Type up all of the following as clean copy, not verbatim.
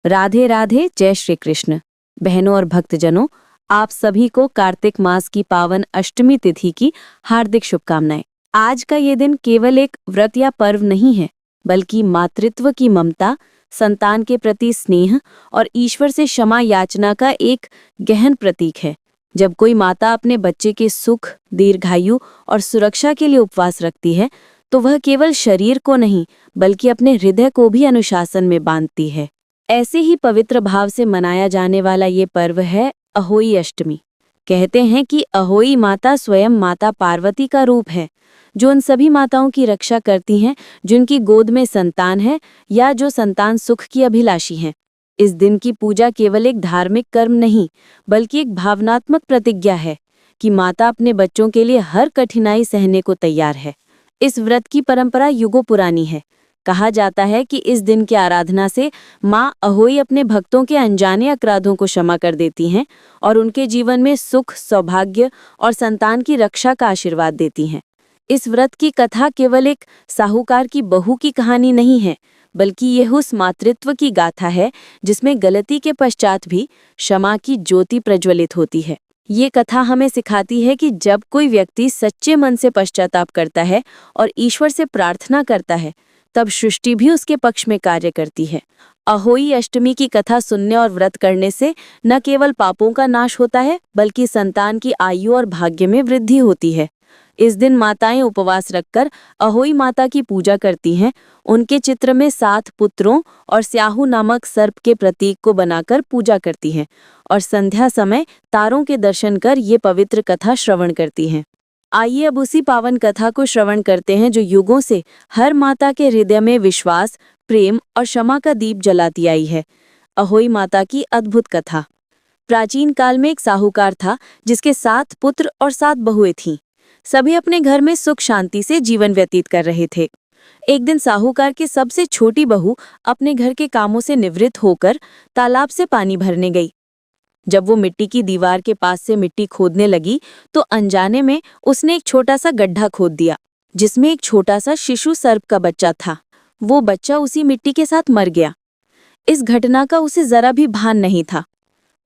राधे राधे, जय श्री कृष्ण। बहनों और भक्तजनों, आप सभी को कार्तिक मास की पावन अष्टमी तिथि की हार्दिक शुभकामनाएं। आज का ये दिन केवल एक व्रत या पर्व नहीं है, बल्कि मातृत्व की ममता, संतान के प्रति स्नेह और ईश्वर से क्षमा याचना का एक गहन प्रतीक है। जब कोई माता अपने बच्चे के सुख, दीर्घायु और सुरक्षा के लिए उपवास रखती है, तो वह केवल शरीर को नहीं, बल्कि अपने हृदय को भी अनुशासन में बांधती है। ऐसे ही पवित्र भाव से मनाया जाने वाला ये पर्व है अहोई अष्टमी। कहते हैं कि अहोई माता स्वयं माता पार्वती का रूप है, जो उन सभी माताओं की रक्षा करती हैं जिनकी गोद में संतान है या जो संतान सुख की अभिलाषी हैं। इस दिन की पूजा केवल एक धार्मिक कर्म नहीं, बल्कि एक भावनात्मक प्रतिज्ञा है कि माता अपने बच्चों के लिए हर कठिनाई सहने को तैयार है। इस व्रत की परंपरा युगों पुरानी है। कहा जाता है कि इस दिन की आराधना से माँ अहोई अपने भक्तों के अनजाने अपराधों को क्षमा कर देती हैं और उनके जीवन में सुख, सौभाग्य और संतान की रक्षा का आशीर्वाद देती हैं। इस व्रत की कथा केवल एक साहूकार की बहू की कहानी नहीं है, बल्कि यह उस मातृत्व की गाथा है जिसमें गलती के पश्चात भी क्षमा की ज्योति प्रज्वलित होती है। ये कथा हमें सिखाती है कि जब कोई व्यक्ति सच्चे मन से पश्चाताप करता है और ईश्वर से प्रार्थना करता है, तब सृष्टि भी उसके पक्ष में कार्य करती है। अहोई अष्टमी की कथा सुनने और व्रत करने से न केवल पापों का नाश होता है, बल्कि संतान की आयु और भाग्य में वृद्धि होती है। इस दिन माताएं उपवास रखकर अहोई माता की पूजा करती हैं। उनके चित्र में 7 पुत्रों और स्याहू नामक सर्प के प्रतीक को बनाकर पूजा करती हैं और संध्या समय तारों के दर्शन कर ये पवित्र कथा श्रवण करती हैं। आइए अब उसी पावन कथा को श्रवण करते हैं जो युगों से हर माता के हृदय में विश्वास, प्रेम और क्षमा का दीप जलाती आई है। अहोई माता की अद्भुत कथा। प्राचीन काल में एक साहूकार था जिसके 7 पुत्र और 7 बहुएं थीं। सभी अपने घर में सुख शांति से जीवन व्यतीत कर रहे थे। एक दिन साहूकार की सबसे छोटी बहू अपने घर के कामों से निवृत्त होकर तालाब से पानी भरने गई। जब वो मिट्टी की दीवार के पास से मिट्टी खोदने लगी, तो अनजाने में उसने एक छोटा सा गड्ढा खोद दिया, जिसमें एक छोटा सा शिशु सर्प का बच्चा था। वो बच्चा उसी मिट्टी के साथ मर गया। इस घटना का उसे जरा भी भान नहीं था,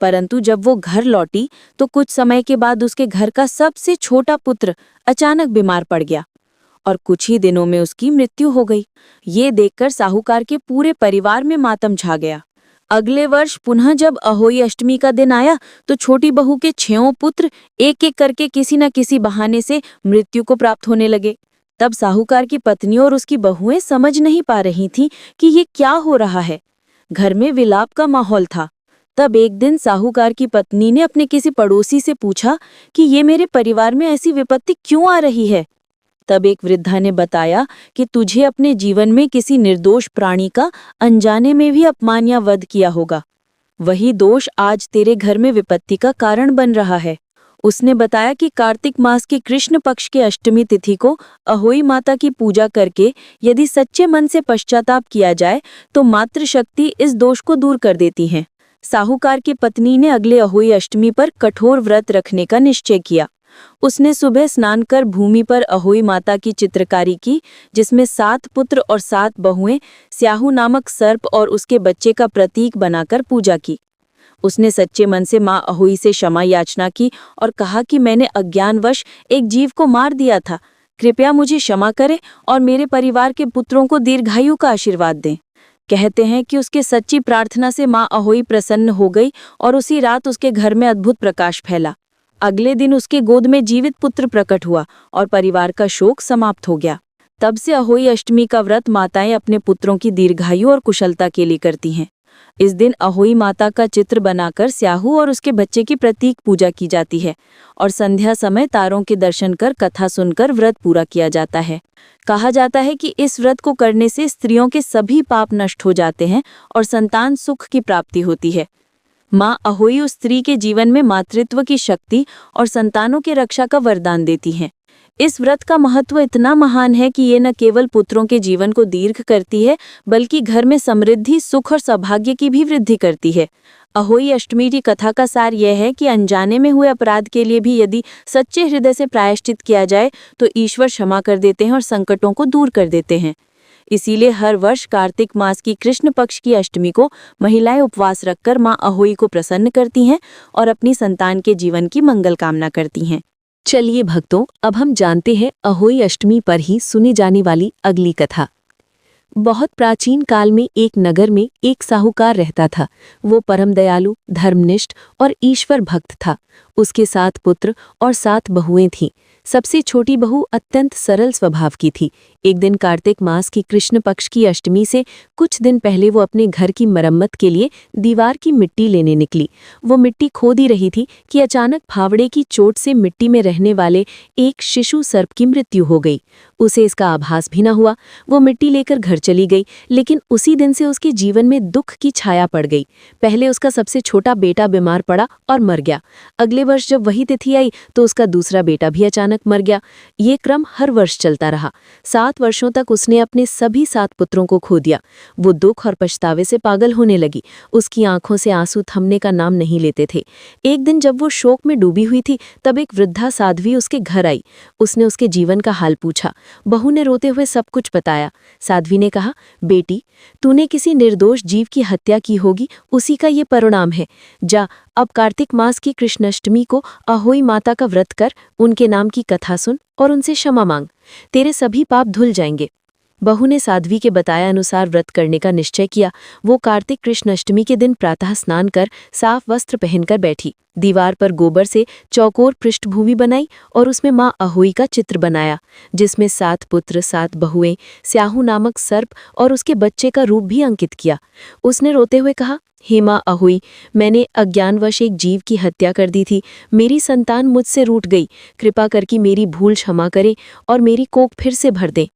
परंतु जब वो घर लौटी तो कुछ समय के बाद उसके घर का सबसे छोटा पुत्र अचानक बीमार पड़ गया और कुछ ही दिनों में उसकी मृत्यु हो गई। ये देखकर साहूकार के पूरे परिवार में मातम छा गया। अगले वर्ष पुनः जब अहोई अष्टमी का दिन आया, तो छोटी बहू के 6 पुत्र एक एक करके किसी न किसी बहाने से मृत्यु को प्राप्त होने लगे। तब साहूकार की पत्नी और उसकी बहुएं समझ नहीं पा रही थीं कि ये क्या हो रहा है। घर में विलाप का माहौल था। तब एक दिन साहूकार की पत्नी ने अपने किसी पड़ोसी से पूछा कि ये मेरे परिवार में ऐसी विपत्ति क्यों आ रही है। तब एक वृद्धा ने बताया कि तुझे अपने जीवन में किसी निर्दोष प्राणी का अनजाने में भी अपमान या वध किया होगा। वही दोष आज तेरे घर में विपत्ति का कारण बन रहा है। उसने बताया कि कार्तिक मास के कृष्ण पक्ष के अष्टमी तिथि को अहोई माता की पूजा करके यदि सच्चे मन से पश्चाताप किया जाए, तो मातृशक्ति इस दोष को दूर कर देती है। साहूकार की पत्नी ने अगले अहोई अष्टमी पर कठोर व्रत रखने का निश्चय किया। उसने सुबह स्नान कर भूमि पर अहोई माता की चित्रकारी की, जिसमें 7 पुत्र और 7 बहुएं स्याहू नामक सर्प और उसके बच्चे का प्रतीक बनाकर पूजा की। उसने सच्चे मन से मां अहोई से क्षमा याचना की और कहा कि मैंने अज्ञानवश एक जीव को मार दिया था। कृपया मुझे क्षमा करें और मेरे परिवार के पुत्रों को दीर्घायु का आशीर्वाद दें। कहते हैं कि उसके सच्ची प्रार्थना से मां अहोई प्रसन्न हो गई और उसी रात उसके घर में अद्भुत प्रकाश फैला। अगले दिन उसके गोद में जीवित पुत्र प्रकट हुआ और परिवार का शोक समाप्त हो गया। तब से अहोई अष्टमी का व्रत माताएं अपने पुत्रों की दीर्घायु और कुशलता के लिए करती हैं। इस दिन अहोई माता का चित्र बनाकर स्याहू और उसके बच्चे की प्रतीक पूजा की जाती है और संध्या समय तारों के दर्शन कर कथा सुनकर व्रत पूरा किया जाता है। कहा जाता है कि इस व्रत को करने से स्त्रियों के सभी पाप नष्ट हो जाते हैं और संतान सुख की प्राप्ति होती है। माँ अहोई उस स्त्री के जीवन में मातृत्व की शक्ति और संतानों के रक्षा का वरदान देती हैं। इस व्रत का महत्व इतना महान है कि ये न केवल पुत्रों के जीवन को दीर्घ करती है, बल्कि घर में समृद्धि, सुख और सौभाग्य की भी वृद्धि करती है। अहोई अष्टमी की कथा का सार यह है कि अनजाने में हुए अपराध के लिए भी यदि सच्चे हृदय से प्रायश्चित किया जाए, तो ईश्वर क्षमा कर देते हैं और संकटों को दूर कर देते हैं। इसीलिए हर वर्ष कार्तिक मास की कृष्ण पक्ष की अष्टमी को महिलाएं उपवास रखकर मां अहोई को प्रसन्न करती हैं और अपनी संतान के जीवन की मंगल कामना करती हैं। चलिए भक्तों, अब हम जानते हैं अहोई अष्टमी पर ही सुनी जाने वाली अगली कथा। बहुत प्राचीन काल में एक नगर में एक साहूकार रहता था। वो परम दयालु, धर्मनिष्ठ और ईश्वर भक्त था। उसके 7 पुत्र और 7 बहुएं थीं। सबसे छोटी बहू अत्यंत सरल स्वभाव की थी। एक दिन कार्तिक मास की कृष्ण पक्ष की अष्टमी से कुछ दिन पहले वो अपने घर की मरम्मत के लिए दीवार की मिट्टी लेने निकली। वो मिट्टी खोद ही रही थी कि अचानक फावड़े की चोट से मिट्टी में रहने वाले एक शिशु सर्प की मृत्यु हो गई। उसे इसका आभास भी न हुआ। वो मिट्टी लेकर घर चली गई, लेकिन उसी दिन से उसके जीवन में दुख की छाया पड़ गई। पहले उसका सबसे छोटा बेटा बीमार पड़ा और मर गया। अगले वर्ष जब वही तिथि आई तो उसका दूसरा बेटा भी अचानक मर गया। ये क्रम हर वर्ष चलता रहा। 7 वर्षों तक उसने अपने सभी 7 पुत्रों को खो दिया। वो दुख और पछतावे से पागल होने लगी। उसकी आंखों से आंसू थमने का नाम नहीं लेते थे। एक दिन जब वो शोक में डूबी हुई थी, तब एक वृद्धा साध्वी उसके घर आई। उसने उसके जीवन का हाल पूछा। बहू ने रोते हुए सब कुछ बताया। साध्वी ने कहा, बेटी, तूने किसी निर्दोष जीव की हत्या की होगी, उसी का ये परिणाम है। जा, अब कार्तिक मास की कृष्णाष्टमी को अहोई माता का व्रत कर, उनके नाम की कथा सुन और उनसे क्षमा मांग। तेरे सभी पाप धुल जाएंगे। बहू ने साध्वी के बताया अनुसार व्रत करने का निश्चय किया। वो कार्तिक कृष्णाष्टमी के दिन प्रातः स्नान कर साफ वस्त्र पहनकर बैठी। दीवार पर गोबर से चौकोर पृष्ठभूमि बनाई और उसमें मां अहोई का चित्र बनाया, जिसमें 7 पुत्र, 7 बहुएं, स्याहू नामक सर्प और उसके बच्चे का रूप भी अंकित किया। उसने रोते हुए कहा, हे मां अहोई, मैंने अज्ञानवश एक जीव की हत्या कर दी थी। मेरी संतान मुझसे रूठ गई। कृपा करके मेरी भूल क्षमा करे और मेरी कोख फिर से भर दे।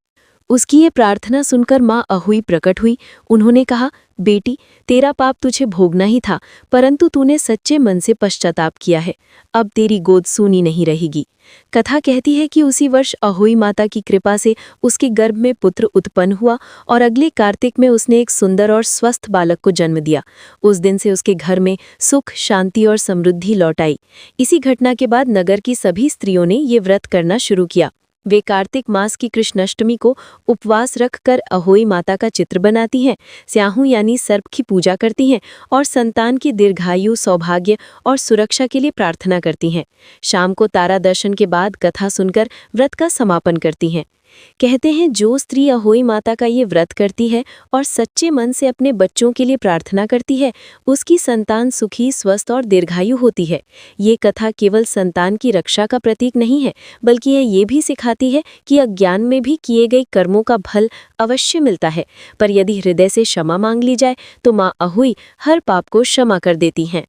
उसकी ये प्रार्थना सुनकर मां अहोई प्रकट हुई। उन्होंने कहा, बेटी, तेरा पाप तुझे भोगना ही था, परंतु तूने सच्चे मन से पश्चाताप किया है। अब तेरी गोद सूनी नहीं रहेगी। कथा कहती है कि उसी वर्ष अहोई माता की कृपा से उसके गर्भ में पुत्र उत्पन्न हुआ और अगले कार्तिक में उसने एक सुंदर और स्वस्थ बालक को जन्म दिया। उस दिन से उसके घर में सुख, शांति और समृद्धि लौट आई। इसी घटना के बाद नगर की सभी स्त्रियों ने ये व्रत करना शुरू किया। वे कार्तिक मास की कृष्णाष्टमी को उपवास रखकर अहोई माता का चित्र बनाती हैं, स्याहू यानी सर्प की पूजा करती हैं और संतान की दीर्घायु, सौभाग्य और सुरक्षा के लिए प्रार्थना करती हैं। शाम को तारा दर्शन के बाद कथा सुनकर व्रत का समापन करती हैं। कहते हैं, जो स्त्री अहोई माता का ये व्रत करती है और सच्चे मन से अपने बच्चों के लिए प्रार्थना करती है, उसकी संतान सुखी, स्वस्थ और दीर्घायु होती है। ये कथा केवल संतान की रक्षा का प्रतीक नहीं है, बल्कि ये भी सिखाती है कि अज्ञान में भी किए गए कर्मों का फल अवश्य मिलता है, पर यदि हृदय से क्षमा मांग ली जाए तो माँ अहोई हर पाप को क्षमा कर देती हैं।